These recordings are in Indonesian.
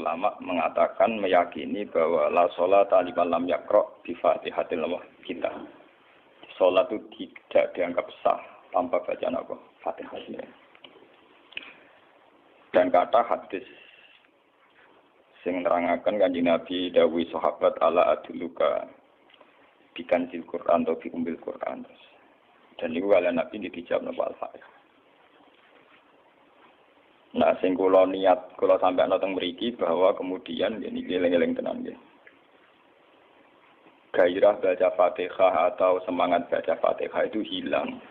ulama mengatakan meyakini bahwa la sholata liman lam yaqra bi Fatihatil Kitab. Salat itu tidak dianggap sah tanpa bacaan apa? Fatihah. Dan kata hadis sing nerangaken Kanjeng Nabi dawuh sahabat ala aduluka bikanzil Quran atau bi umbil Quran. Dan niku kala Nabi dijawab napa Al-Fatihah. Nah, sing kula niat kula sampeyan teng mriki bahwa kemudian niki eling-eling tenan nggih. Gairah baca Fatihah atau semangat baca Fatihah itu hilang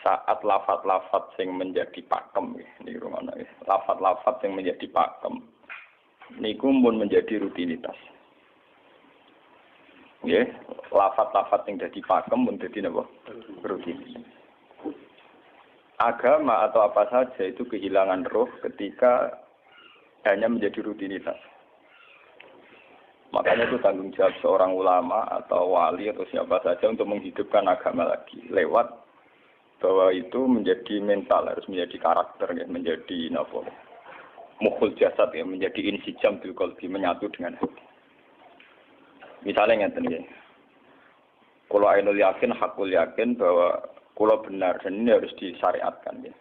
saat lafaz-lafaz yang menjadi pakem niki rumono nggih. Lafaz-lafaz yang menjadi pakem niku pun menjadi rutinitas. Nggih, lafaz-lafaz yang dadi pakem pun dadi napa? Rutinitas. Agama atau apa saja itu kehilangan roh ketika hanya menjadi rutinitas. Makanya itu tanggung jawab seorang ulama atau wali atau siapa saja untuk menghidupkan agama lagi. Lewat bahwa itu menjadi mental, harus menjadi karakter, ya, menjadi mukhul jasad, ya, menjadi insijam bil qalbi, menyatu dengan hati. Misalnya ngeten ya. Kalau ainul yakin, hakul yakin bahwa kalau benar dan ini harus disyariatkan ya.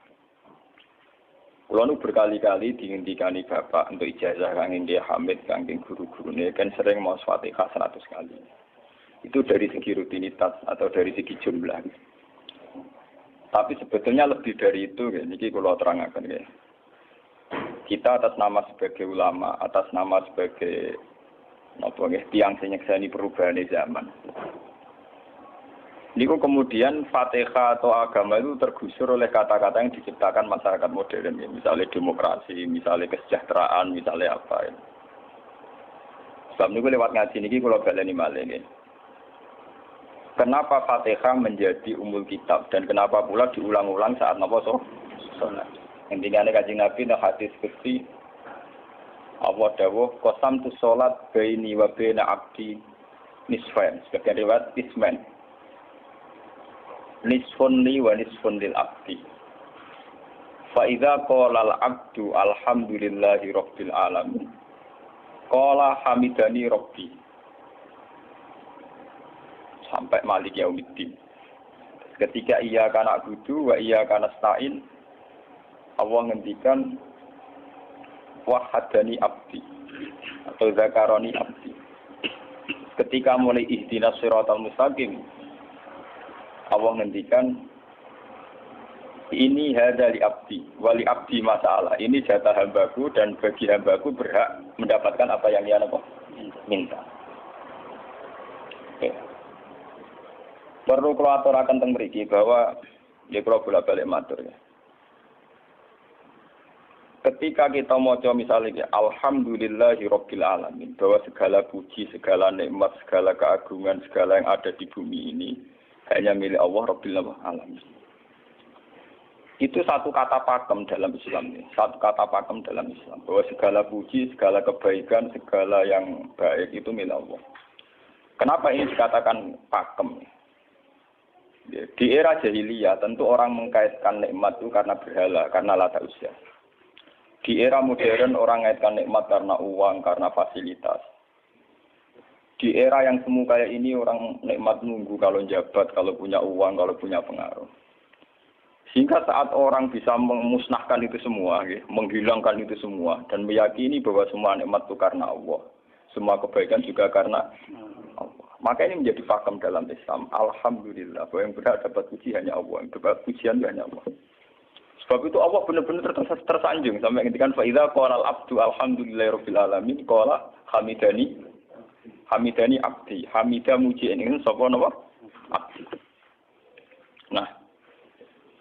Kalau nu berkali-kali dihentikan bapak untuk ijazah kangge dia Hamid kangge guru-gurune kan sering mau Fatihah 100 kali. Itu dari segi rutinitas atau dari segi jumlah. Tapi sebetulnya lebih dari itu ya. Niki kalau terangkan ya. Kita atas nama sebagai ulama, atas nama sebagai tiang sing nyekseni perubahan zaman. Niku kemudian Fatihah atau agama itu tergusur oleh kata-kata yang diciptakan masyarakat modern, ya. Misalnya demokrasi, misalnya kesejahteraan, misalnya apa. Ya. Sebab niku lewat ngaji niki kula baleni malih nggih. Kenapa Fatihah menjadi umul kitab dan kenapa pula diulang-ulang saat napa salat? Intinya Kanjeng Nabi nek hadis qudsi Allah dawuh qasam tu salat baini wa baina abdi nisfain. Sebagian riwayat isman. Nisfun li wa nisfun lil abdi. Fa idza qala al abdu alhamdulillahi rabbil alamin. Qala hamidani rabbi. Sampai malik yaumiddin. Ketika ia kana abudu wa ia kana stain, Allah ngendikan wahadani abdi atau zakaroni abdi. Ketika mulai ihdinas siratal mustaqim, Allah ngendikan ini hadali abdi wali abdi masalah. Ini jatah hambaku dan bagi hambaku berhak mendapatkan apa yang dia minta. Oke. Perlu kalau aturaken teng mriki bahwa ya kalau bolak-balik matur ya. Ketika kita maca misalnya alhamdulillahirabbil alamin, bahwa segala puji, segala nikmat, segala keagungan, segala yang ada di bumi ini hanya milik Allah Rabbil Alamin. Itu satu kata pakem dalam Islam. Satu kata pakem dalam Islam. Bahwa segala puji, segala kebaikan, segala yang baik itu milik Allah. Kenapa ini dikatakan pakem? Di era jahiliyah tentu orang mengkaitkan nikmat itu karena berhala, karena lata usia. Di era modern orang mengaitkan nikmat karena uang, karena fasilitas. Di era yang semu kayak ini orang nikmat nunggu kalau jabat, kalau punya uang, kalau punya pengaruh. Sehingga saat orang bisa memusnahkan itu semua, menghilangkan itu semua, dan meyakini bahwa semua nikmat itu karena Allah. Semua kebaikan juga karena Allah. Maka ini menjadi pakem dalam Islam. Alhamdulillah, bahwa yang berhak dapat puji hanya Allah, yang dapat pujian hanya Allah. Sebab itu Allah benar-benar tersanjung. Sampai ketika fa'idha qala al-abdu alhamdulillahirabbil alamin qala hamidani abdi. Hamidah muji ini sapa napa? Abdi. Nah,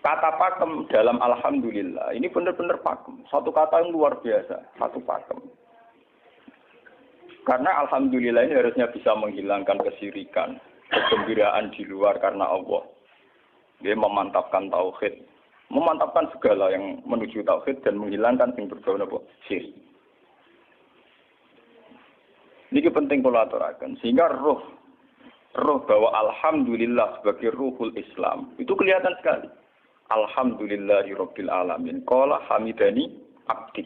kata pakem dalam alhamdulillah ini benar-benar pakem. Satu kata yang luar biasa, satu pakem. Karena alhamdulillah ini harusnya bisa menghilangkan kesyirikan, kegembiraan di luar karena Allah. Dia memantapkan tauhid, memantapkan segala yang menuju tauhid dan menghilangkan yang berbau napa? Syirik. Ini penting kalau aturakan. Sehingga roh bahwa alhamdulillah sebagai ruhul Islam itu kelihatan sekali. Alhamdulillahirabbil alamin. Qala hamidani abdi.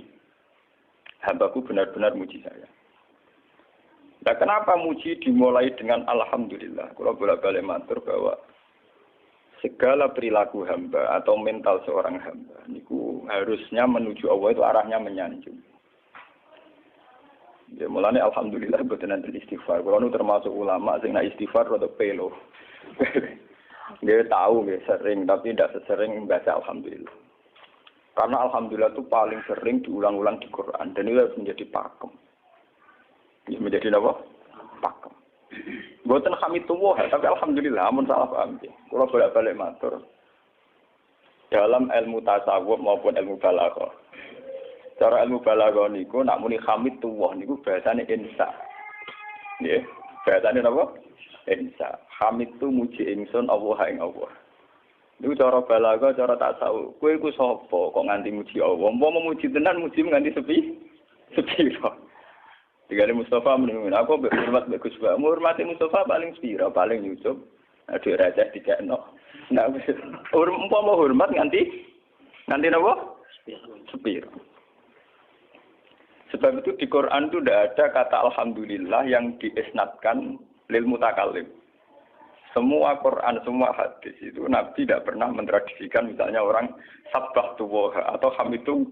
Hambaku benar-benar muji saya. Nah, kenapa muji dimulai dengan alhamdulillah? Kalau bolak-balik matur bahwa segala perilaku hamba atau mental seorang hamba niku harusnya menuju Allah itu arahnya menyanjung. Ya mulane alhamdulillah boten enten istighfar. Kalau nu termasuk ulama sing nak istighfar rada pelo. Dia tahu dia sering tapi tidak sesering membaca alhamdulillah. Karena alhamdulillah itu paling sering diulang-ulang di Quran dan itu harus menjadi pakem. Ya menjadi apa? Pakem. Boten hamidullah tapi alhamdulillah amun salah paham. Kalau bolak-balik matur dalam ilmu tasawuf maupun ilmu balaghah. Cara ilmu balaghah niku nak muni hamidullah niku bahasane insa. Nggih, bahasane napa? Insa. Hamid tu muji ingsun Allah ing Allah. Niku cara balaghah, cara tasawuf. Kowe iku sapa kok nganti muji Allah? Umpama muji tenan muji nganti sepi. Digale Mustafa menimun aku hormat mbek Gus Ba. Hormati Mustafa paling sepira, paling nyucup. Aduh receh dikekno. Nah, umpama hormat nganti napa? Sepira. Sebab itu di Quran itu tidak ada kata alhamdulillah yang diisnadkan lil mutakallim. Semua Quran, semua hadis itu Nabi tidak pernah mentradisikan misalnya orang sabbahtu wa atau hamidu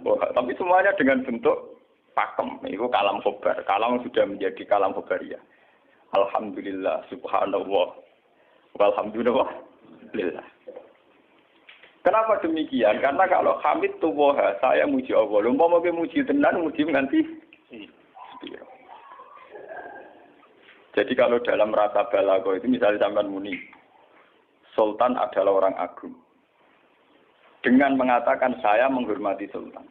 wa. Tapi semuanya dengan bentuk pakem. Itu kalam khobar. Kalam sudah menjadi kalam khobariyah. Alhamdulillah, subhanallah, walhamdulillah. Kenapa demikian? Karena kalau hamid tuwoha, saya muji Allah. Lumpah mau muji tenan, muji nanti. Jadi kalau dalam rasa balaghah itu misalnya sampean muni, Sultan adalah orang agung. Dengan mengatakan saya menghormati Sultan.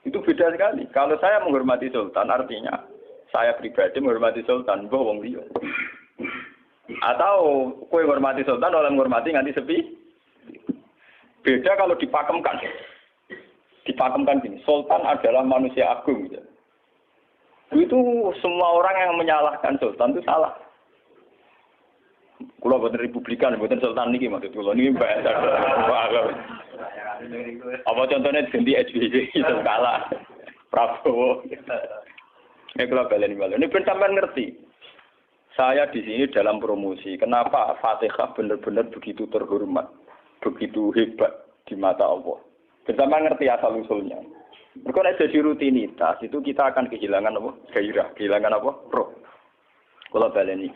Itu beda sekali. Kalau saya menghormati Sultan artinya saya pribadi menghormati Sultan, mbah wong liya. Atau kowe menghormati Sultan oleh menghormati nganti sepi. Beda kalau dipakemkan. Dipakemkan gini, Sultan adalah manusia agung. Gitu. Itu semua orang yang menyalahkan Sultan itu salah. Kalau buatan Republikan, buatan Sultan ini maksud kalau ini bahasa. Apa contohnya ganti SBY itu kalah. Prabowo. Ini kalau balen. Ini pun sampai ngerti. Saya di sini dalam promosi. Kenapa Fatihah benar-benar begitu terhormat, begitu hebat di mata Allah. Bersama ngerti asal usulnya. Kalau jadi rutinitas itu kita akan kehilangan apa? Gairah, kehilangan apa? Roh. Kalau balen ini.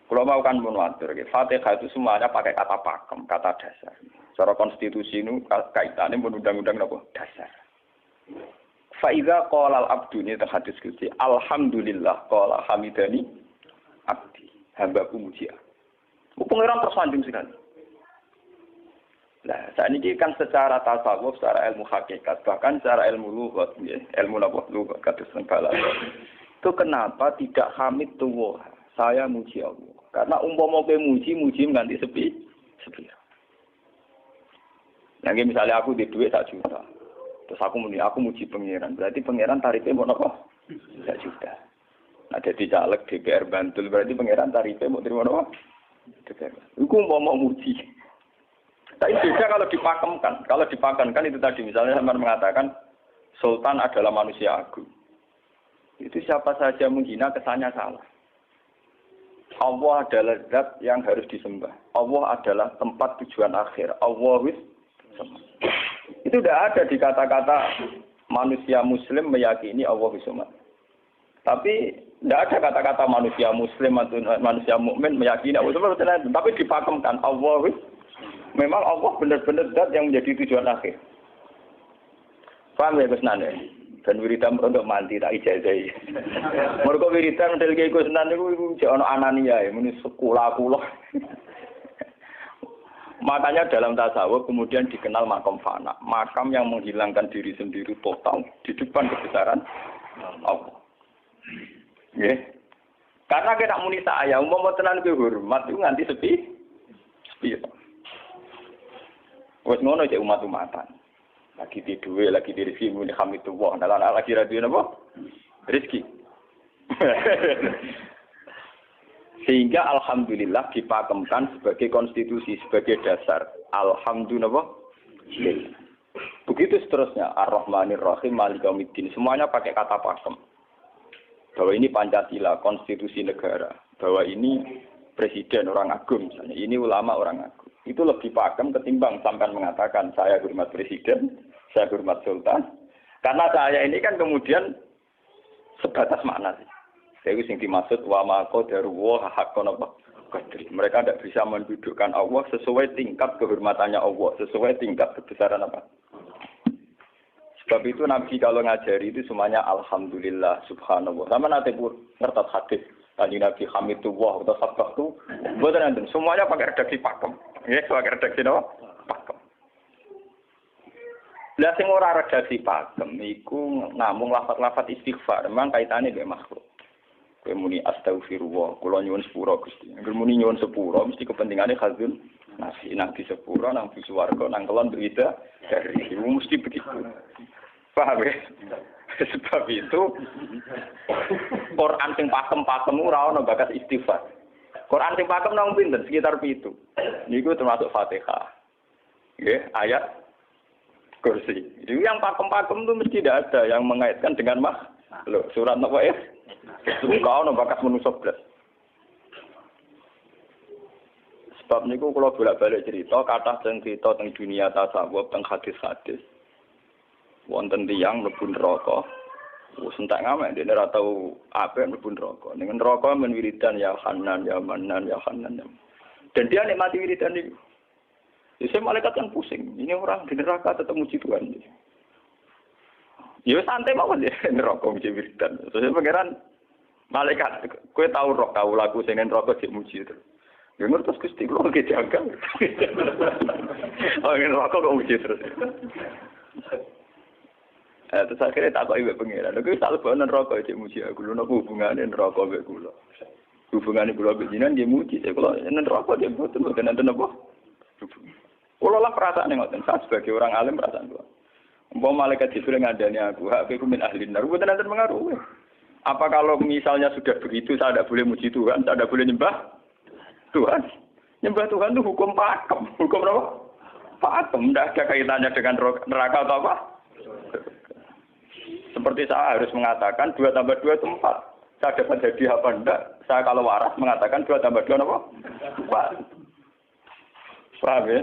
Kalau mau kan menwatir, Fatihah itu semuanya pakai kata pakem, kata dasar. Secara konstitusi itu kaitannya undang-undang apa? Dasar. Faiza qala al-abdu ini terhadis kunci. Alhamdulillah qala hamidani abdi. Hambaku muji aku. Pengiran tersanjung sekali. Nah, saat ini kan secara tasawuf, secara ilmu hakikat, bahkan secara ilmu lughat, ilmu lughat kados balaghah. Itu kenapa tidak hamid tuwah? Saya muji Allah. Karena umpama kowe muji nganti sepi. Nah, misalnya aku di duit 1 juta. Terus aku muji pangeran. Berarti pangeran tarifnya mau apa? 1 juta. Nah, jadi caleg DPR Bantul berarti pangeran tarifnya mau terima apa? DPR. Iku umpama muji. Tapi beda kalau dipakemkan. Kalau dipakemkan itu tadi misalnya sampean mengatakan Sultan adalah manusia agung. Itu siapa saja menghina kesannya salah. Allah adalah zat yang harus disembah. Allah adalah tempat tujuan akhir. Allah wis. Itu tidak ada di kata-kata manusia muslim meyakini Allah wis. Tapi tidak ada kata-kata manusia muslim atau manusia mukmin meyakini Allah wis. Tapi dipakemkan Allah wis. Memang Allah benar-benar zat yang menjadi tujuan akhir. Paham ya Gus Nane? Dan wiridan untuk mandi tak ijazahi. Mergo wiridan model kaya Gus Nane iku jek ana anania ya muni sekolah kula. Makanya dalam tasawuf kemudian dikenal makam fana, makam yang menghilangkan diri sendiri total di depan kebesaran Allah. Nggih. Karena kita muni saya umpama tenan kowe hormat itu nganti sepi. Wes ngono cek umat-umatan. Lagi di duwe, lagi di rezeki muni hamidullah. Nah, lagi radio napa? Rezeki. Sehingga alhamdulillah dipakemkan sebagai konstitusi, sebagai dasar. Alhamdulillah. Begitu seterusnya, Ar-Rahmanir Rahim, Maliki Yaumiddin, semuanya pakai kata pakem. Bahwa ini Pancasila, konstitusi negara, bahwa ini presiden orang agung misalnya, ini ulama orang agung. Itu lebih pakem ketimbang sampai mengatakan saya hormat presiden, saya hormat sultan. Karena saya ini kan kemudian sebatas makna sih. Jadi yang dimaksud wa ma qadaru haqqan apa qadri. Mereka tidak bisa mendudukkan Allah sesuai tingkat kehormatannya Allah, sesuai tingkat kebesaran apa. Sebab itu Nabi kalau ngajari itu semuanya alhamdulillah subhanallah. Sama nanti pun ngerti hadis tadi Nabi Hamidullah atau sabah itu bukan nanti semuanya pakai redaksi pakem. Ya, pakai redaksi apa? Pakem. Lah sing ora redaksi pakem iku namung lafaz-lafaz istighfar, memang kaitannya dengan makhluk. Kowe muni astagfirullah, kula nyuwun sepura Gusti. Angger muni nyuwun sepura mesti kepentingane khazun nasi nang di sepura nang di swarga nang kelon berita dari itu mesti begitu. Paham ya? Sebab itu Quran sing pakem-pakem ora ana bakas istighfar. Quran sing pakem nang pinten sekitar 7. Niku termasuk Fatihah. Nggih, ayat kursi. Itu yang pakem-pakem itu mesti tidak ada yang mengaitkan dengan makhluk. Surat apa ya? Kau no bakas manusia belas. Sebab niku kalau bolak-balik cerita, kata cerita tentang dunia tasawuf, tentang hadis-hadis. Wonten tiyang mlebu neraka. Wis entek ngamek dene ora tau apik mlebu neraka. Ning neraka men wiridan ya Hanan ya Manan ya Hanan. Dan dia nikmati wiridan itu. Jadi malaikat kan pusing. Ini orang di neraka tetap muji Tuhan. Ya santai mawon ya neraka muji wiridan. Terus pangeran malaikat kowe tau roh tau lagu sing neraka sik muji itu. Ya ngertos Gusti kula ge jagal. Oh neraka kok muji terus. Terus akhirnya tak kok iwek pengiran. Lha tak lebonen neraka sik muji aku. Lha napa hubungane neraka mek kula? Hubungane kula mek jinan nggih muji. Kula neraka nggih mboten enten apa? Kula lah perasaan ngoten. Saya sebagai orang alim perasaan kula. Umpama malaikat Jibril ngandani aku, hak aku min ahli nar, mboten enten pengaruh. Apa kalau misalnya sudah begitu saya tidak boleh muji Tuhan, saya tidak boleh nyembah Tuhan? Nyembah Tuhan itu hukum pakem. Hukum apa? Pakem. Tidak ada kaitannya dengan neraka atau apa? Seperti saya harus mengatakan 2 tambah 2 itu 4. Saya dapat jadi apa enggak? Saya kalau waras mengatakan 2 tambah 2 apa? 4. Paham ya?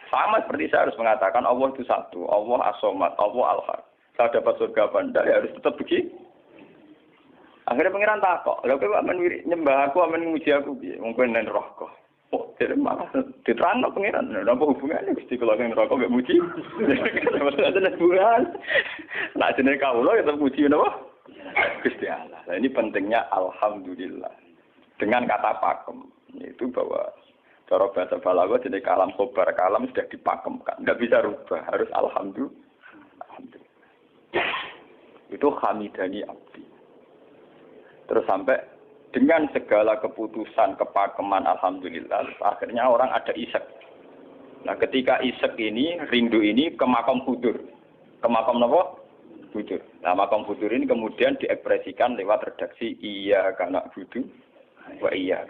Sama seperti saya harus mengatakan Allah itu satu. Allah as-somad, Allah al-haq. Saya dapat surga apa enggak? Ya harus tetap begitu. Akhirnya pengiran takok. Lha kowe amen nyembah aku, amen muji aku piye? Mungkin nen neraka. Oh, jadi malah diterangno pengiran. Lha apa hubungannya Gusti kula ning neraka mek muji? Ada hubungan. Nah, jenenge kawula ya tetep muji napa? Gusti Allah. Nah, ini pentingnya alhamdulillah. Dengan kata pakem, itu bahwa cara bahasa balaghah jenenge kalam khobar, kalam sudah dipakemkan. Enggak bisa rubah, harus alhamdulillah. Itu hamidani abdi. Terus sampai dengan segala keputusan kepakeman alhamdulillah akhirnya orang ada isek. Nah ketika isek ini rindu ini ke makam hudur. Ke makam apa? Hudur. Nah makam hudur ini kemudian diekspresikan lewat redaksi iya kana hudu wa iya.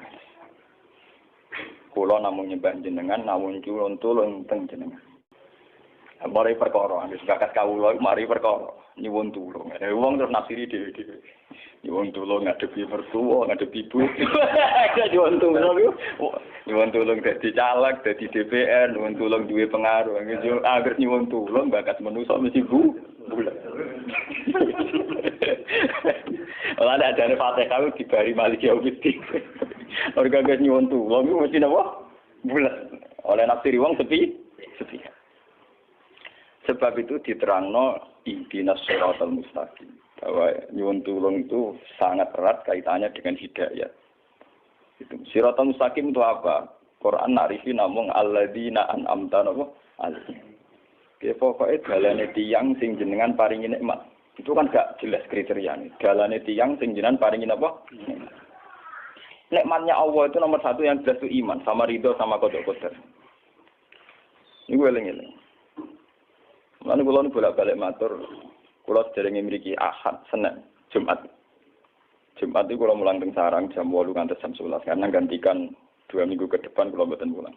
Kula namung nyembah jenengan namun tulung teng jenengan. Mari perkara, wis bakat kawula mari perkara nyuwun tulung. Wong terus nafsiri dhewe-dhewe. Nyuwun tulung ngadepi mertua, ngadepi ibu. Nyuwun tulung yo. Nyuwun tulung dadi caleg, dadi DPR, nyuwun tulung duwe pengaruh. Angger nyuwun tulung bakat manusa mesti bulat. Ora ada jare Fatihah dibari Maliki Yaumiddin. Orga guys nyuwun tulung mesti napa? Bulat. Oleh nafsiri wong sepi. Sebab itu diterangno ihdinas shiratal mustaqim. Bahwa nyuwun tulung itu sangat erat kaitannya dengan hidayah. Itu shiratal mustaqim itu apa? Quran narifi namung alladzina an'amta alaihim. Oke, pokoknya dalane tiyang sing jenengan paringi nikmat. Itu kan gak jelas kriterianya. Dalane tiyang sing jenengan paringi apa? Nikmatnya Allah itu nomor 1 yang jelas itu iman sama ridho sama qada-qadar. Ini gue eling-eling. Lan kula nu bolak-balik matur, kula sederenge mriki Ahad, Senin, Jumat. Jumat itu kula mulang teng sarang jam 8 ngantos jam 11 karena gantikan 2 minggu ke depan kula mboten pulang.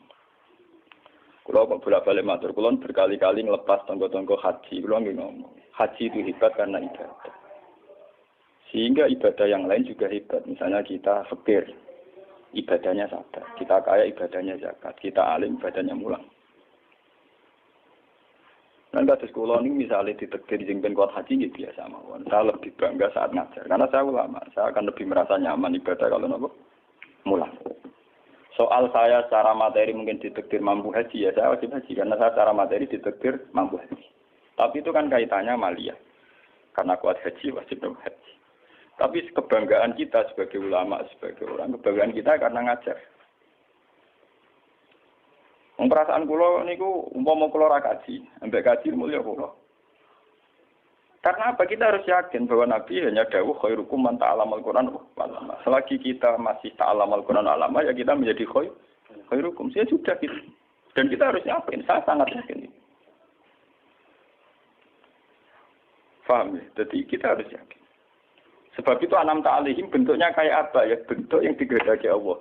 Kulo kok bolak-balik matur, kulo berkali-kali ngelepas tonggo-tonggo haji. Kulo nggih ngomong, haji itu hebat karena ibadah. Sehingga ibadah yang lain juga hebat. Misalnya kita fakir, ibadahnya sadar. Kita kaya, ibadahnya zakat. Kita alim, ibadahnya mulang. Dan kasus kulo ini misalnya ditekdir jengben kuat haji, ya biasa mawon. Saya lebih bangga saat ngajar. Karena saya ulama, saya akan lebih merasa nyaman ibadah kalau nopo mulang. Soal saya secara materi mungkin ditekdir mampu haji, ya saya wajib haji. Karena saya secara materi ditekdir mampu haji. Tapi itu kan kaitannya maliyah. Karena kuat haji, wajib haji. Tapi kebanggaan kita sebagai ulama, sebagai orang, kebanggaan kita karena ngajar. Perasaan kulo niku umpama kulo ra kaji, ambek kaji mulya kulo. Karena apa? Kita harus yakin bahwa Nabi hanya dawuh khairukum man ta'allamal Qur'an walama. Selagi kita masih ta'allamal Qur'an walama, ya kita menjadi khairukum. Saya sudah gitu. Dan kita harus yakin, saya sangat yakin. Paham ya? Jadi kita harus yakin. Sebab itu anam ta'alihim bentuknya kayak apa ya? Bentuk yang digedaki Allah.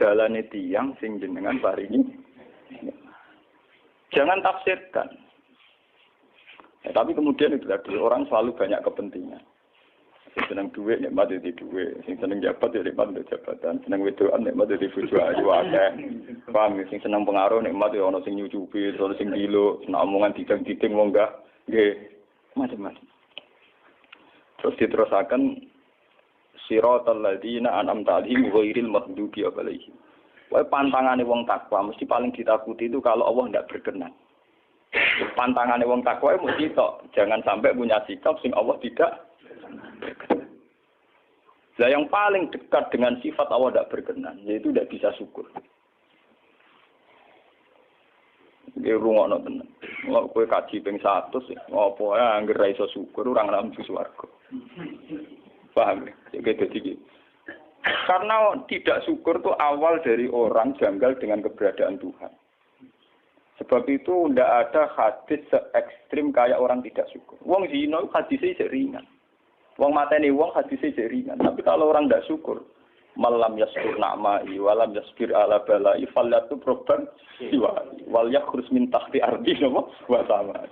Dalane tiyang sing jenengan paringi. Jangan tafsirkan. Ya, tapi kemudian itu tadi orang selalu banyak kepentingan. Sing seneng duit nikmat itu duit, sing seneng jabat ya nikmat itu jabatan, seneng wedokan nikmat itu bojo ayu akeh. Paham ya? Sing seneng pengaruh nikmat ya ana sing nyucupi, ana sing dilo, seneng omongan didang-diding wong enggak nggih macam-macam. Terus diterusakan siratal ladzina an'amta 'alaihim ghairil maghdubi 'alaihim. Wae pantangane wong takwa mesti paling ditakuti itu kalau Allah tidak berkenan. Pantangane wong takwa mesti tok, jangan sampai punya sikap sing Allah tidak berkenan. Lah yang paling dekat dengan sifat Allah tidak berkenan yaitu tidak bisa syukur. Iki rungokno tenan. Kok kowe kaji ping 100 apa ae anggere ra iso syukur ora ngambu swarga. Paham ya? Jadi karena tidak syukur itu awal dari orang janggal dengan keberadaan Tuhan. Sebab itu tidak ada hadis se-ekstrim kayak orang tidak syukur. Wong zina hadisnya ringan. Wong mateni wong hadisnya ringan. Tapi kalau orang tidak syukur, malam yaskur na'ma'i walam yasbir ala bala'i falyatu proban wal yakhrus min tahti ardi wa sama.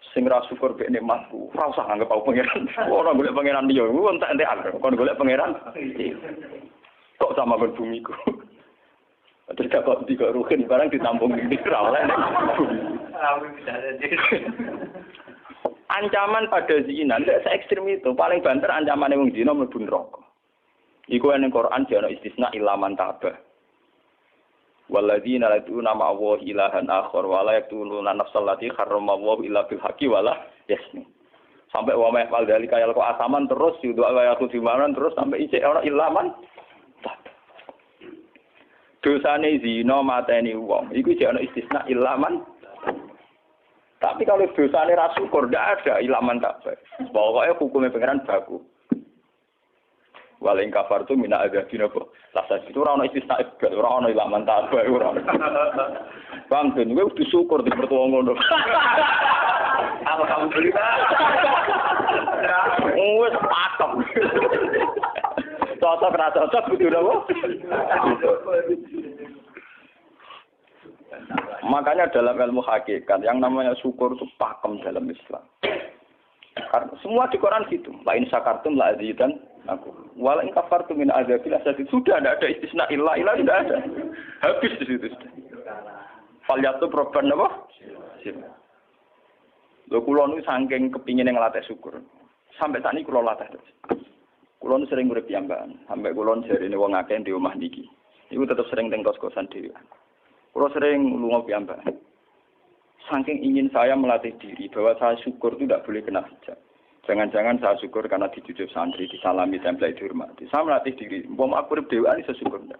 Sing ra syukur mek nikmatku, ora usah anggap aku pangeran. Ora golek pangeran liya, ku entek-entekan. Kon golek pangeran. Kok sama ben bumiku. Terus kok tiga ruhin barang ditampung di ra oleh. Ancaman pada zina ndak se-ekstrem itu. Paling banter ancamane wong zina mlebu neraka. Iku ning Quran jane istisna ilaman tabah. Walladzina lad'una ma'allahi ilahan akhar wa la yaqtuluna nafsal lati harramallahu illa bil haqqi wa la yasni. Sampai wa ma yaqal dalika yalqa asaman terus yudu ala yaqul dimanan terus sampai isih ora ilaman. Dosane zina mateni wong iku jek ana istisna ilaman. Tapi kalau dosane ra syukur ndak ada ilaman tak baik. Pokoke hukume pangeran baku. Waling kafar tu mina azabina kok. Lasa itu ora ono istisna ibad, ora ono ilaman tabah ora. Bang ben kowe kudu syukur di mertua ngono. Alhamdulillah. Wes patok. Cocok ra cocok kudu napa? Makanya dalam ilmu hakikat yang namanya syukur itu pakem dalam Islam. Karena semua di Quran gitu. Lain syakartum la azidan aku. Wala in kafartum min azabil asad. Sudah tidak ada istisna illa tidak ada. Habis di situ sudah. Falyatu proban apa? Lho kula nu saking kepingin ngelatih syukur. Sampai saat ini kula latih terus. Kula nu sering urip piyambakan. Sampai kula jarine wong akeh di omah niki. Iku tetep sering teng kos-kosan dhewe. Kula sering lunga piyambakan. Saking ingin saya melatih diri bahwa saya syukur itu tidak boleh kena hijab. Jangan-jangan saya syukur karena dicucuk santri, disalami, tempel, dihormati. Saya melatih diri. Wong aku urip dhewean iso syukur ndak.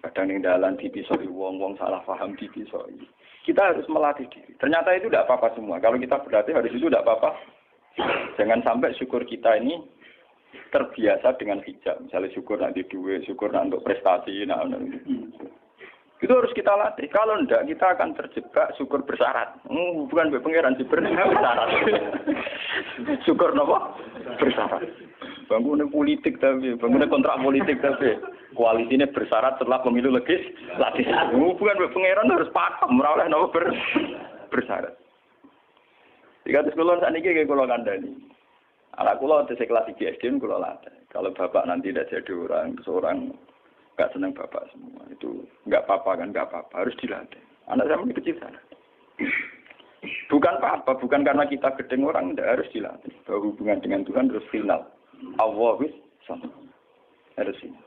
Kadang ning dalan dipisoi wong salah paham dipisoi. Kita harus melatih diri. Ternyata itu tidak apa-apa semua. Kalau kita berlatih harus itu tidak apa-apa. Jangan sampai syukur kita ini terbiasa dengan hijab. Misalnya syukur nanti duit, syukur nanti untuk prestasi, itu harus kita latih. Kalau enggak, kita akan terjebak syukur bersyarat. Bukan pangeran bersyarat. Syukur apa? Bersyarat. Bangunan politik tapi, bangunan kontrak politik tapi. Koalisinya bersyarat setelah pemilu legislatif. Hubungan pangeran harus pakem, ora oleh napa bersyarat. Jika sekolah saat ini kayak kalau kandani, anak kulo di kelas 3 SD kulo latih. Kalau bapak nanti tidak jadi orang, seorang nggak senang bapak semua, itu nggak apa-apa kan, nggak apa-apa, harus dilatih. Anak saya masih kecil sana. Bukan apa-apa, bukan karena kita gedeng orang, tidak harus dilatih. Bahwa hubungan dengan Tuhan harus final. Allah sama harus final.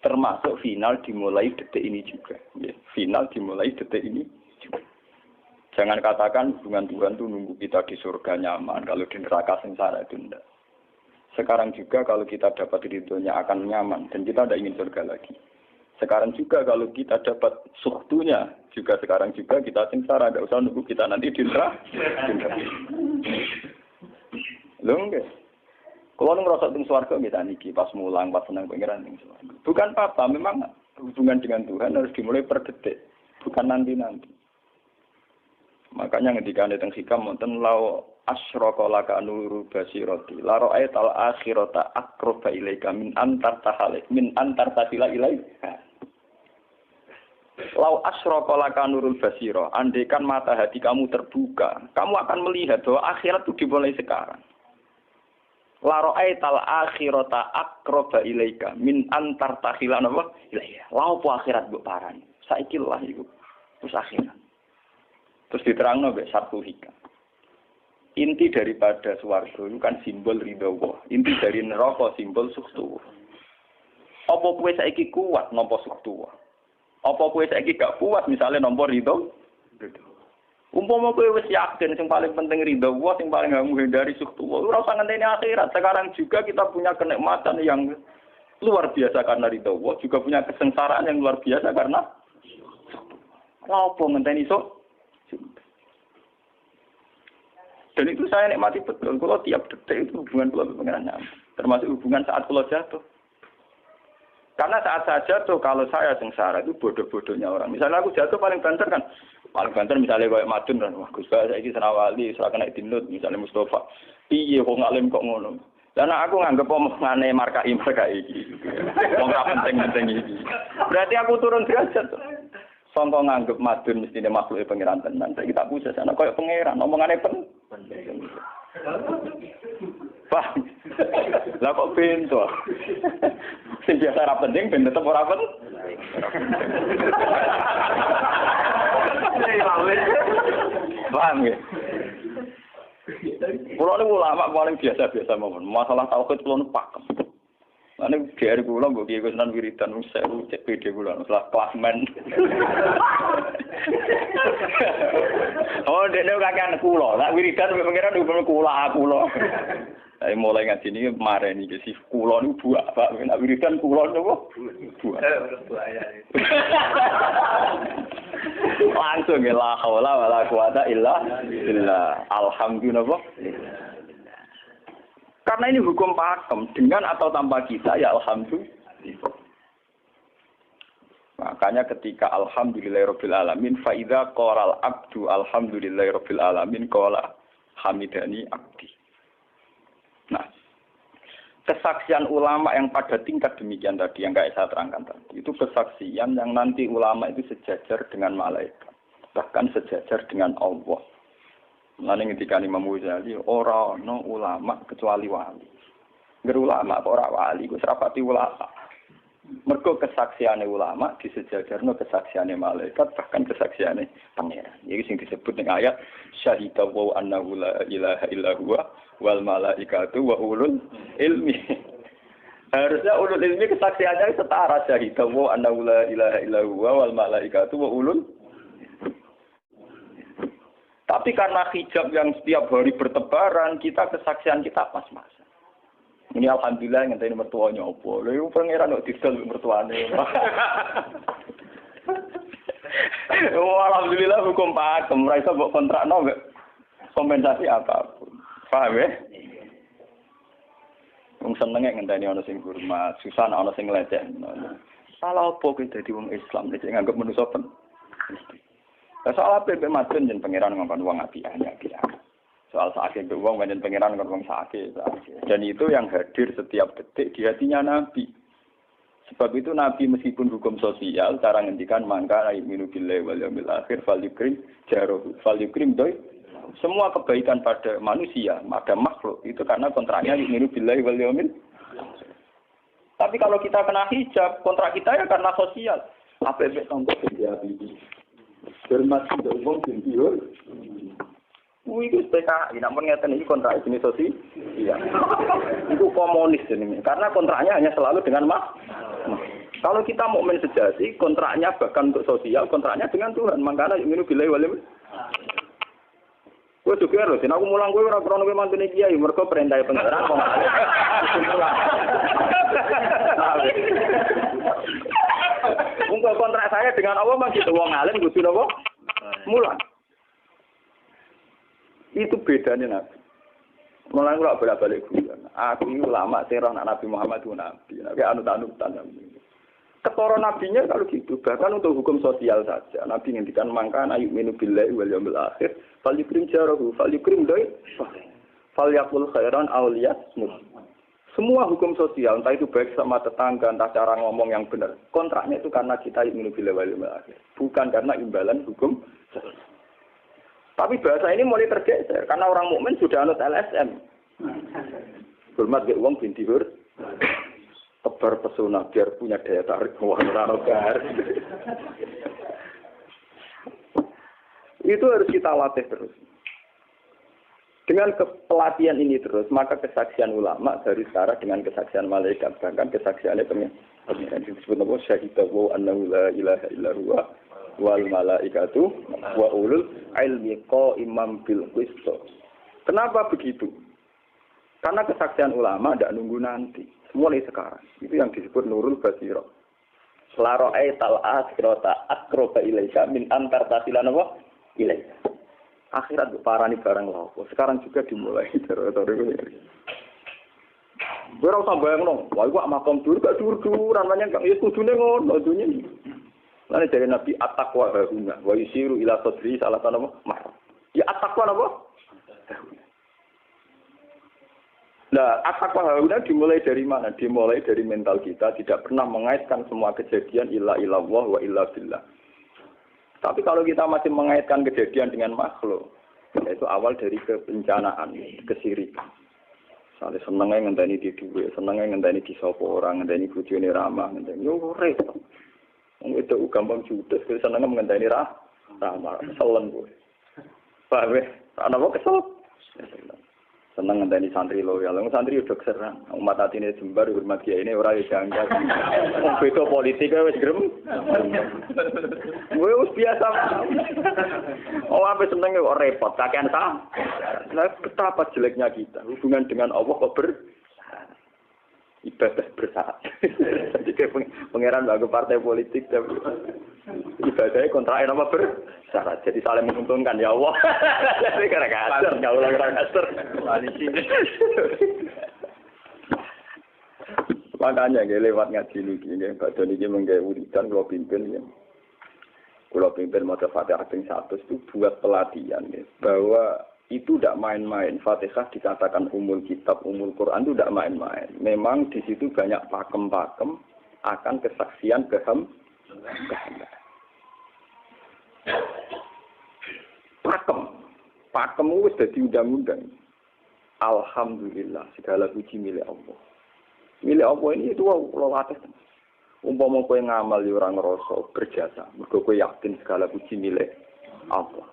Termasuk final dimulai detik ini juga. Ya, final dimulai detik ini juga. Jangan katakan hubungan Tuhan itu nunggu kita di surga nyaman, kalau di neraka sengsara itu tidak. Sekarang juga kalau kita dapat ridhonya akan nyaman, dan kita tidak ingin surga lagi. Sekarang juga kalau kita dapat suhtunya, juga sekarang juga kita sengsara, tidak usah nunggu kita nanti di neraka. Loh enggak. Kalau ngerasa teng swarga kita niki pas mulang, pas senang pengiran teng swarga. Bukan apa, memang hubungan dengan Tuhan harus dimulai per detik, bukan nanti-nanti. Makanya ketika teng hikam wonten lau asyraka laka nuru basirati la ra'aital akhirata aqraba ilaika min antar tasila ilaika. Lau asyraka laka nurul basira, andaikan mata hati kamu terbuka, kamu akan melihat bahwa akhirat itu dimulai sekarang. La ra'aital akhirata aqraba ilaika min antar tasila ilaika. Lau po akhirat mbok parani. Saiki lah iku. Terus akhirat. Terus diterangno mbek satu hikam. Inti daripada swarga itu kan simbol ridho Allah. Inti dari neraka simbol suktu. Apa kowe saiki kuat nampa suktu? Apa kowe saiki gak kuat misalnya nampa ridho? Umpama kowe wis yakin sing paling penting ridho Allah, sing paling gak menghindari suktu. Ora usah ngenteni akhirat. Sekarang juga kita punya kenikmatan yang luar biasa karena ridho Allah, juga punya kesengsaraan yang luar biasa karena apa ngenteni sok? Dan itu saya nikmati betul. Kalau tiap detik itu hubungan kalau pengenannya, termasuk hubungan saat kalau jatuh. Karena saat saya jatuh, kalau saya sengsara itu bodoh-bodohnya orang. Misalnya aku jatuh paling banter kan, paling banter misalnya kayak Madun kan, wah Gus Bah saya ini senawali, serah kena dinut, misalnya Mustafa, iya kok ngalim kok ngono. Karena aku nganggep omongane markai iki. Wong penting-penting iki. Berarti aku turun derajat. Sangka nganggep Madun mestine makhluke pangeran tenan. Saiki tak puses ana koyo pangeran, omongane penting. Pak. Lah kok pintu. Sing biasa ora penting ben tetep ora penting. Paham ya? Kulo niku ulama paling biasa-biasa mawon. Masalah tauhid kulo nu pakem. Ane GR kula mbok kiye Gunan wiridan wis sewu cek PD kula setelah klasmen. Oh, dene kakean kula. Lah wiridan pengiran hubungan kula. Ayo mulai ngaji ini mareni ke si kula niku buak Pak. Nek wiridan kula niku buak. Langsung la haula wala quwata illa billah. Alhamdulillah. Karena ini hukum pakem, dengan atau tanpa kita, ya alhamdulillah. Makanya ketika alhamdulillahirabbil alamin, fa idza qala al-abdu alhamdulillahirabbil alamin qala hamidani abdi. Nah, kesaksian ulama yang pada tingkat demikian tadi yang kayak saya terangkan tadi, itu kesaksian yang nanti ulama itu sejajar dengan malaikat, bahkan sejajar dengan Allah. Lalu ketika Imam Ghazali, orang no ulama kecuali wali. Ulama apa orang wali, itu serapati ulama. Mergo kesaksiannya ulama disejajarno kesaksiannya malaikat, bahkan kesaksiannya pangeran. Jadi yang disebut dengan ayat syahida wa annahu la ilaha illa huwa wal malaikatu wa ulul ilmi. Harusnya ulul ilmi kesaksiannya setara syahida wa annahu la ilaha illa huwa wal malaikatu wa ulul. Tapi karena hijab yang setiap hari bertebaran, kita kesaksian kita pas-pasan. Ini alhamdulillah ngenteni mertuanya opo. Lha iku pangeran kok didol mertuane. Oh, alhamdulillah hukum pakem, ora iso mbok kontrakno kompensasi apapun. Paham ya? Wong senenge ngenteni ana sing hormat, susah ana sing nglecehno. Salah opo ki dadi wong Islam nek nganggep manusa pen. Soal apa yang Madun dan pangeran ngomong uang apian. Soal sakit uang dan pangeran ngomong sakit. Dan itu yang hadir setiap detik di hatinya Nabi. Sebab itu Nabi meskipun hukum sosial, cara ngendikan mangka aiminu billahi wal yaumil akhir falyukrim jarohu falyukrim doi. Semua kebaikan pada manusia, pada makhluk itu karena kontraknya aiminu billahi wal yaumil. Tapi kalau kita kena hijab, kontrak kita ya karena sosial. Apa efek contoh dia ini? Hormat tidak umum sendiri. Itu PKI, namun ngeten ini kontrak jenis sosial. Iya. Itu komunis ini. Karena kontraknya hanya selalu dengan kalau kita mukmin sejati, kontraknya bahkan untuk sosial, kontraknya dengan Tuhan. Makanya ingin billahi wal yaumil. Kowe juga lho, aku mulang kowe ora krono kowe mantune kiai, mergo perintah pangeran kok. Untuk kontrak saya dengan Allah masih wong alim kudu napa? Mulang. Itu bedanya Nabi. Mulang kula bolak-balik guyon. Aku ini ulama sing roh Nabi Muhammad itu nabi. Nabi anut-anutan. Ketara nabinya kalau gitu, bahkan untuk hukum sosial saja. Nabi ngendikan mangkana yu'minu billahi wal yaumil akhir, falyukrim jarahu, falyukrim doi, falyakul khairan aw liyasmut. Semua hukum sosial, entah itu baik sama tetangga, entah cara ngomong yang benar. Kontraknya itu karena kita yu'minu billahi wal yaumil akhir, bukan karena imbalan hukum sosial. Tapi bahasa ini mulai tergeser karena orang mukmin sudah anut LSM. Hormat ke wong binti hur. Tebar pesona biar punya daya tarik wong ora Itu harus kita latih terus. Dengan pelatihan ini terus, maka kesaksian ulama dari sekarang dengan kesaksian malaikat, bahkan kesaksiannya pengiran disebut nama syahidahu annahu la ilaha illa huwa wal malaikatu wa ulul ilmi qaiman bil qist. Kenapa begitu? Karena kesaksian ulama tidak nunggu nanti. Mulai sekarang. Itu yang disebut nurul basirah. Selaro'ai tal'as kirota akroba ilaika min antar tasilan apa? Ilaika. Akhirat parani barang lawa. Sekarang juga dimulai. Gue rasa bayang dong. Wah, gue makam dur, gak dur-duran. Namanya kan, ya kudune ngono. Lalu dari Nabi at-taqwa hahuna. Wa yusiru ila sodri salah satu apa? Ya at-taqwa apa? Nah, at-taqwa hauna dimulai dari mana? Dimulai dari mental kita, tidak pernah mengaitkan semua kejadian illa illallah wa illa billah. Tapi kalau kita masih mengaitkan kejadian dengan makhluk, itu awal dari kebencanaan, kesirikan. Misalnya senengnya ngenteni di duwe, senengnya ngenteni di sapa orang, ngenteni bojone ramah, ngenteni yo repot. Wong itu gampang judes, senengnya ngenteni ramah, selen kowe. Paham ya? Ana kok kesel. Seneng ngenteni santri loyal. Santri udah keserang. Umat atine jembar hormat kiai ini ora yo janggal. Wong beda politik wis grem. Wis biasa. Oh, apa seneng kok repot, kakean ta. Lah betapa jeleknya kita. Hubungan dengan Allah kok ibadah bersyarat. Jadi pangeran bagi partai politik tapi ibadahnya kontraknya apa bersyarat. Jadi saling menguntungkan ya Allah. Jadi karena kasar, nggak ulang kasar. Makanya nggak lewat ngaji ini, Pak Doni ini menggawe wiridan kalau pimpin ya. Kalau pimpin mata Fatihah yang 100 itu buat pelatihan ya, bahwa itu tidak main-main. Fatihah dikatakan umul kitab, umul Quran itu tidak main-main. Memang di situ banyak pakem-pakem akan kesaksian kehendak. Pakem itu sudah diundang-undang. Alhamdulillah, segala puji milik Allah. Milik Allah ini itu Allah atas. Umpama kowe ngamal ya ora ngrasa berjasa, mergo kowe yakin segala puji milik Allah.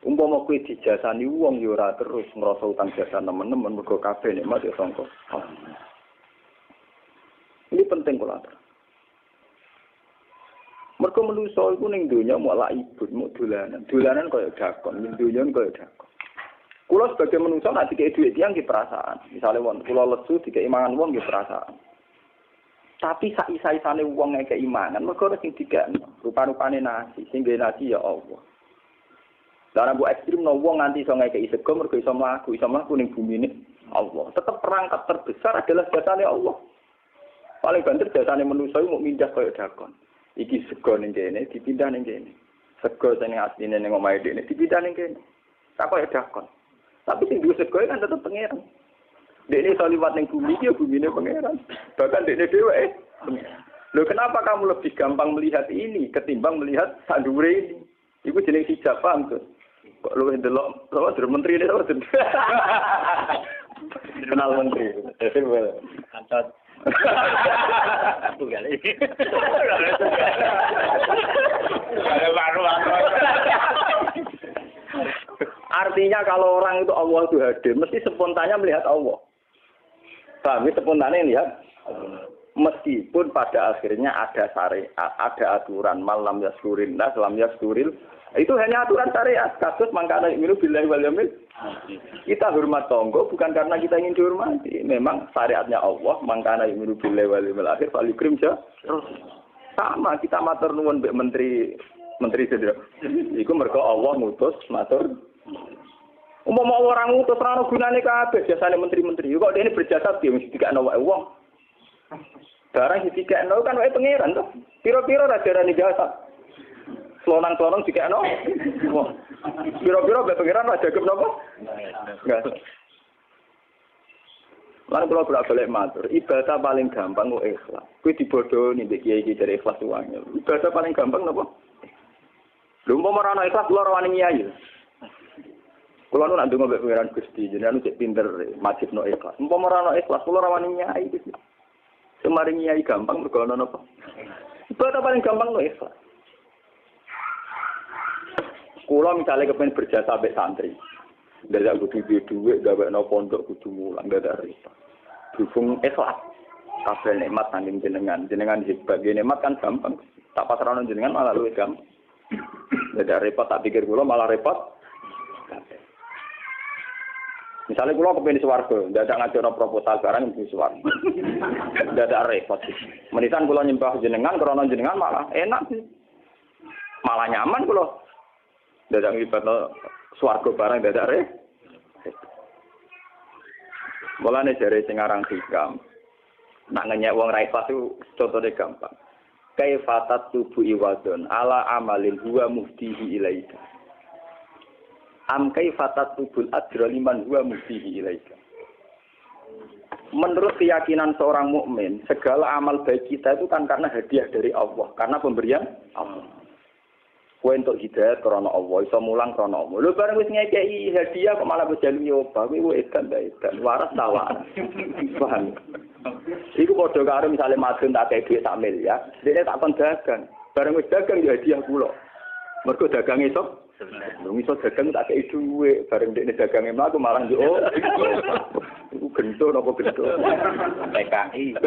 Umpama kowe dijasani wong ya ora terus ngrasa utang jasa nemen-nemen mergo kabeh nikmat ya sangka. Ini penting kula atur. Mergo manusa iku ning donya mau laibut, mau dolanan. Dolanan kaya dakon, ning donya kaya dakon. Kula sebagai manusa nek dikek dhuwit tiyang nggih perasaan. Misale wong kula lesu dikek imangan wong nggih perasaan. Tapi sak-isa-isane wong ngekek imangan mergo sing dikekno rupa-rupane nasi, sing ngene nasi ya Allah. Lah bu ekstrim no wong nganti iso ngekeki sego mergo iso mlaku ning bumi ini Allah. Tetap perangkat terbesar adalah jasane Allah. Paling banter jasane manusa iku mung mindah kaya dakon. Iki sego ning kene dipindah ning kene. Sego sing asline ning omahe dene dipindah ning kene. Tak kaya dakon. Tapi sing duwe sego kan tetep pangeran. Dene iso liwat ning bumi iki ya bumine pangeran. Bahkan dene dhewe pangeran. Loh kenapa kamu lebih gampang melihat ini ketimbang melihat sandure ini? Iku jeneng hijab paham tuh. Kok lu ndelok sama menteri ini sama kenal menteri. Kantor. Tunggal iki. Artinya kalau orang itu Allah itu hadir, mesti spontannya melihat Allah. Paham? Spontannya lihat. Meskipun pada akhirnya ada syariat, ada aturan malam yaskurin nas, lam yaskuril. Itu hanya aturan syariat. Kasus mangkana yu'minu billahi wal yawmil. Kita hormat tonggo bukan karena kita ingin dihormati. Memang syariatnya Allah, mangkana yu'minu billahi wal yawmil akhir fal yukrim ja. Sama kita matur nuwun mbek menteri sedherek. Iku mergo Allah ngutus matur. Umpama orang ngutus ora ono gunane kabeh jasane menteri-menteri. Kok dene berjasa piye mesti dikakno wae wong. Barang dikakno kan wae pangeran to. Piro-piro ra darani jasa. Selonang-selonang dikakno. Wah. Piro-piro mbek pangeran ra jagep napa? Enggak. Lan kula bolak-balik matur, ibadah paling gampang kok ikhlas. Kuwi dibodohi mbek kiai iki dari ikhlas uangnya. Ibadah paling gampang napa? Lha umpama ora ana ikhlas kula ora wani nyai. Kula nu nak ndonga mbek pangeran Gusti, jenengan cek pinter majibno ikhlas. Umpama ora ana ikhlas kula ora wani nyai iki. Semari nyai gampang mergo ana napa? Ibadah paling gampang kok ikhlas. Kula misalnya kepen berjasa mbek santri. Dadak kudu duwe gawekno pondok kudu mulang dadak repot. Dukung ikhlas. Kabeh nikmat saking jenengan hebat. Nikmat kan gampang. Tak pasrahno jenengan malah luwih gampang. Dadak repot tak pikir kula malah repot. Misalnya kula kepen swarga, dadak ngajono proposal barang di swarga. Dadak repot. Menitan kula nyembah jenengan krana jenengan malah enak sih. Malah nyaman kula. Dadak ngibadno swarga barang dadak re. Mulane jare sing aran hikam. Nak ngenyek wong ra ikhlas itu contone gampang. Kaifatat tubu iwadon ala amalin huwa muftihi ilaika. Am kaifatat tubul ajra liman huwa muftihi ilaika. Menurut keyakinan seorang mukmin, segala amal baik kita itu kan karena hadiah dari Allah, karena pemberian Allah. Kowe entuk hidayah krana Allah, iso mulang krana Allah. Lho bareng wis ngekeki hadiah kok malah bejalu nyoba, kowe edan ta edan, waras ta waras. Paham? Iku padha karo misale madun tak kei dhuwit sak miliar, dene tak kon dagang. Bareng wis dagang ya hadiah kula. Mergo dagang iso Lung iso dagang tak kei dhuwit, bareng dekne dagange mlaku malah yo. Iku gento napa gento? PKI.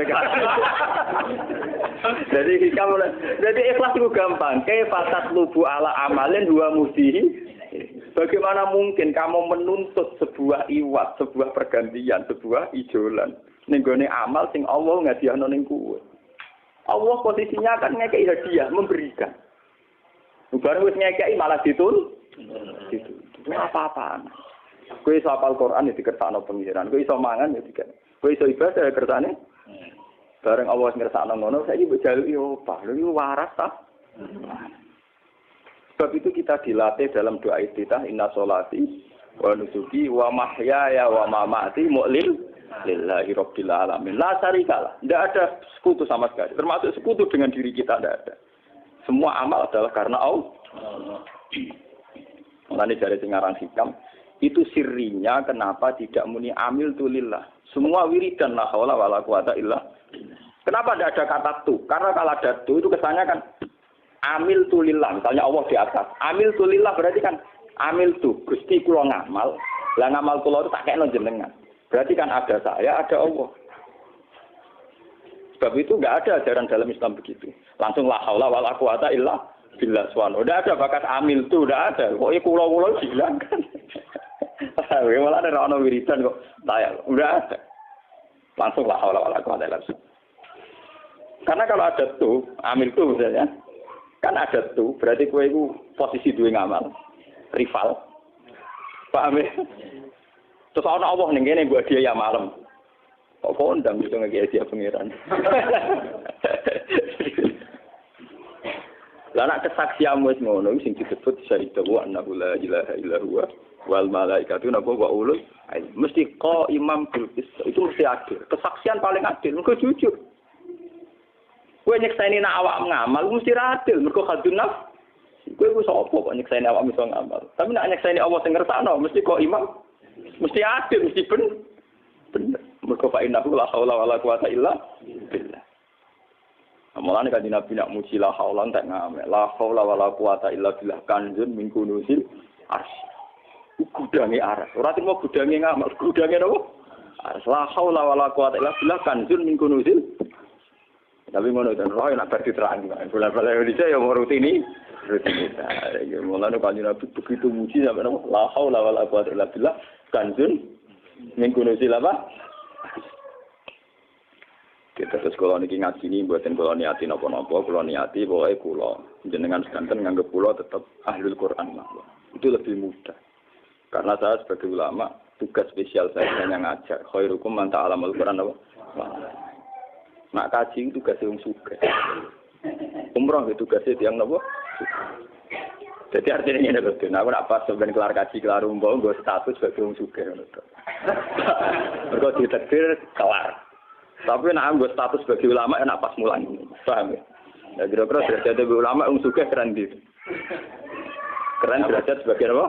Jadi ikhlas itu gampang. Kaifatat lubu ala amalin huwa mudihi. Bagaimana mungkin kamu menuntut sebuah iwat, sebuah pergantian, sebuah ijolan ning gone amal sing Allah ngadihano ning kowe. Allah posisinya kan ngekeki hadiah, memberikan. Bareng wis ngekeki malah ditul. Itu apa-apaan. Kowe iso hafal Quran ya dikersakno pengiran. Kowe iso mangan ya dikek. Kowe iso ibadah ya kersane. Bareng Allah ngersakno ngono, saiki mbok jaluki opah. Lho iki waras ta? Sebab itu kita dilatih dalam doa iftitah inna sholati wa nusuki wa mahyaya wa mamati lillahi rabbil alamin. La syarikalah. Tidak ada sekutu sama sekali. Termasuk sekutu dengan diri kita tidak ada. Semua amal adalah karena Allah. Mulane dari singaran hikam itu sirinya kenapa tidak muni amil tulillah. Semua wiridan la haula wala quwata illa. Kenapa tidak ada kata tu? Karena kalau ada tu itu kesannya kan amil tulillah. Misalnya Allah di atas. Amil tulillah berarti kan amil tu. Gusti kula ngamal. Lah ngamal kula itu tak kekno jenengan. Berarti kan ada saya, ada Allah. Sebab itu enggak ada ajaran dalam Islam begitu. Langsung la haula wala quwata illa billah subhanahu. Enggak ada bakat amil tu, enggak ada. Kok kula-kula hilangkan. Malah ada ono wiridan kok saya. Enggak ada. Langsung la haula wala quwata illa billah. Karena kalau ada tu, amil tu misalnya, kan ada tu, berarti kowe iku posisi duwe ngamal. Rival. Paham ya? Terus ana Allah ning kene mbok dia ya malam. Kok kondang itu ngeki dia pangeran. Lah nek kesaksian wis ngono sing disebut syahida wa annahu la ilaha illa huwa wal malaikatu napa wa ulul mesti imam bil qist itu mesti adil. Kesaksian paling adil engko jujur. Kowe nyekseni nek awak ngamal mesti ra adil, mergo khadun nafs. Kowe ku sapa kok nyekseni awak iso ngamal. Tapi nek nyekseni Allah sing ngersakno mesti kok imam. Mesti adil, mesti bener. Mergo fa innahu la haula wala quwata illa billah. Mulane kan Nabi nak muji la haula entek ngamek. La haula wala quwata illa billah kanjun min kunusil arsy. Gudange aras. Ora timo gudange ngamek, gudange napa? Aras. La haula wala quwata illa billah kanjun min kunusil. Tapi ngono dan roh nak berarti terang. Bola-bola Indonesia yang rutini. Ya mulane kan Nabi begitu muji sampai napa? La haula wala quwata illa billah kanjun min kunusil apa? Kita terus kalau niki ngaji ini buatin kalau niati nopo-nopo, kalau niati pokoknya kulo jenengan sekanten nganggep kulo tetap ahlul Quran lah. Itu lebih mudah. Karena saya sebagai ulama tugas spesial saya hanya ngajar. Khairukum man ta'allamul Quran apa? Nak kaji itu tugas yang suka. Umroh itu tugasnya yang nopo. Jadi artinya ini loh. Nah, aku nak pas sebenarnya kelar kaji kelar umroh, gue status sebagai orang suka. Mereka ditakdir kelar. Tapi nak ambil status sebagai ulama enak pas mulan, paham ya? Ya kira-kira derajat sebagai ulama suka keren gitu. Keren derajat sebagai apa?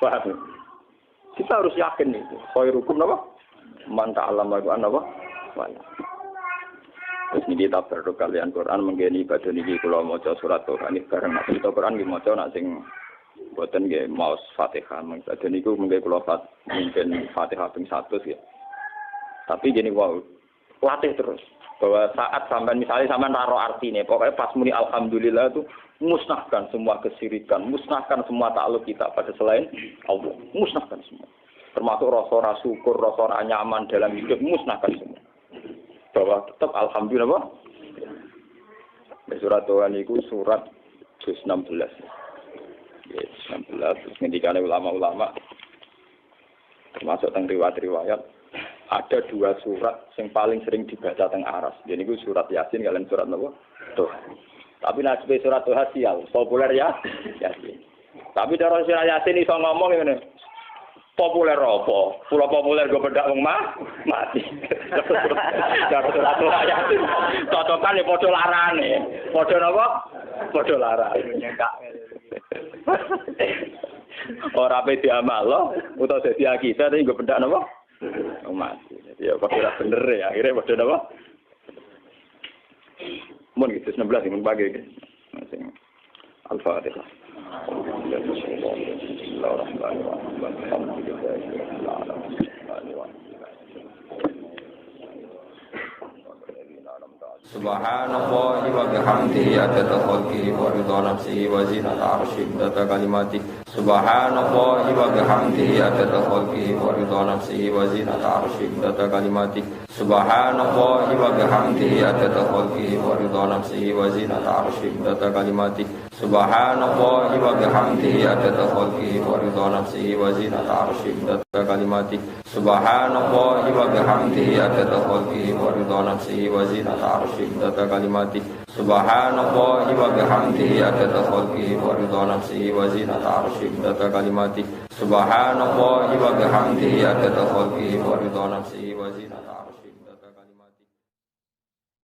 Paham ya? Kita harus yakin itu. Khairukum apa? Man ta'allama Al-Qur'an apa? Terus ini kita berdoa kalian Quran menggeni ibadah niki kula maca surat Tuhan ini bareng nak kita Quran nggih maca nak sing boten nggih maos Fatihah. Ibadah niku mengke kula mungkin Fatihah ping 100 ya. Tapi gini wow, latih terus. Bahwa saat sampai misalnya sampai naruh artinya, pokoknya pas muni alhamdulillah itu musnahkan semua kesirikan, musnahkan semua takluk kita pada selain Allah, musnahkan semua. Termasuk rasa syukur, rasa nyaman dalam hidup, musnahkan semua. Bahwa tetap alhamdulillah. Surat Tuhan itu surat juz 16. Yes, 16. Terus ngendikane ulama-ulama termasuk tentang riwayat-riwayat. Ada 2 surat yang paling sering dibaca teng aras. Jadi itu surat Yasin kalian surat apa? Tuhan. Tapi nasib surat Tuhan sial, populer ya Yasin. Tapi cara surat Yasin iso ngomong ngene. Populer apa? Pulau populer gue bedak wong mati. Cara surat Tuhan Yasin. Cocokan ya padha larane. Padha napa? Padha larane. Ora pe diamal utawa dadi akidah tapi gue bedak napa? Mati. Ya kok ora bener ya. Akhirnya padha napa? Mun gitu 16 mun bagi iki. Sing Al-Fatihah. Subhanallah wa bihamdihi adada khalqihi wa ridha nafsihi wa zinata arsyihi adada kalimatihi. Subhanallah wa bihamdihi adada khalqihi wa ridha nafsihi wa zinata arsyihi adada kalimatihi. Subhanallah wa bihamdihi adada khalqihi wa ridha nafsihi wa zinata arsyihi adada kalimatihi. Subhanallah wa bihamdihi adada khalqihi wa ridha nafsihi wa zinata arsyihi adada kalimatihi. Subhanallah wa bihamdihi adada khalqihi wa ridha nafsihi wa zinata arsyihi adada kalimatihi. Subhanallah wa bihamdihi adada khalqihi wa ridha nafsihi wa zinata arsyihi adada kalimatihi. Subhanallah wa bihamdihi adada khalqihi wa ridha nafsihi wa zinata